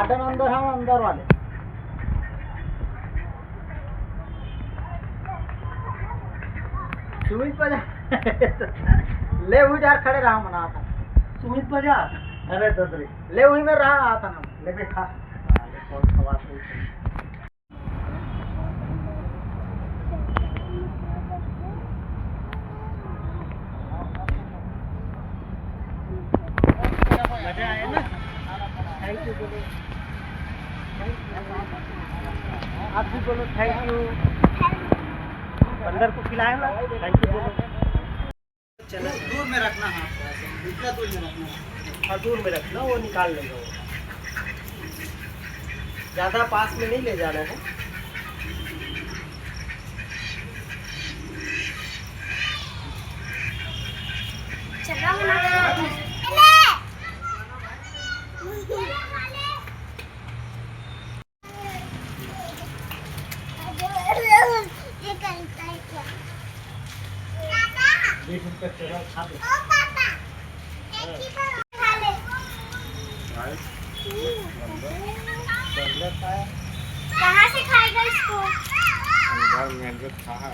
Garden अंदर है, अंदर वाले सुमित बाजार ले हुई यार खड़े रहा मना था सुमित बाजार। अरे ददरी ले हुई में रहा था ना ले पे खा ले कौन सवाल नहीं मजे आए ना। थैंक यू बोलो, आप भी बोलो थैंक यू। बंदर को खिलाया ना, थैंक यू बोलो। चलो दूर में रखना है, इतना दूर में रखना है। हाँ दूर में रखना, वो निकाल लेगा वो, ज़्यादा पास में नहीं ले जाना है। कहाँ से खाएगा इसको? अंदर में खा है।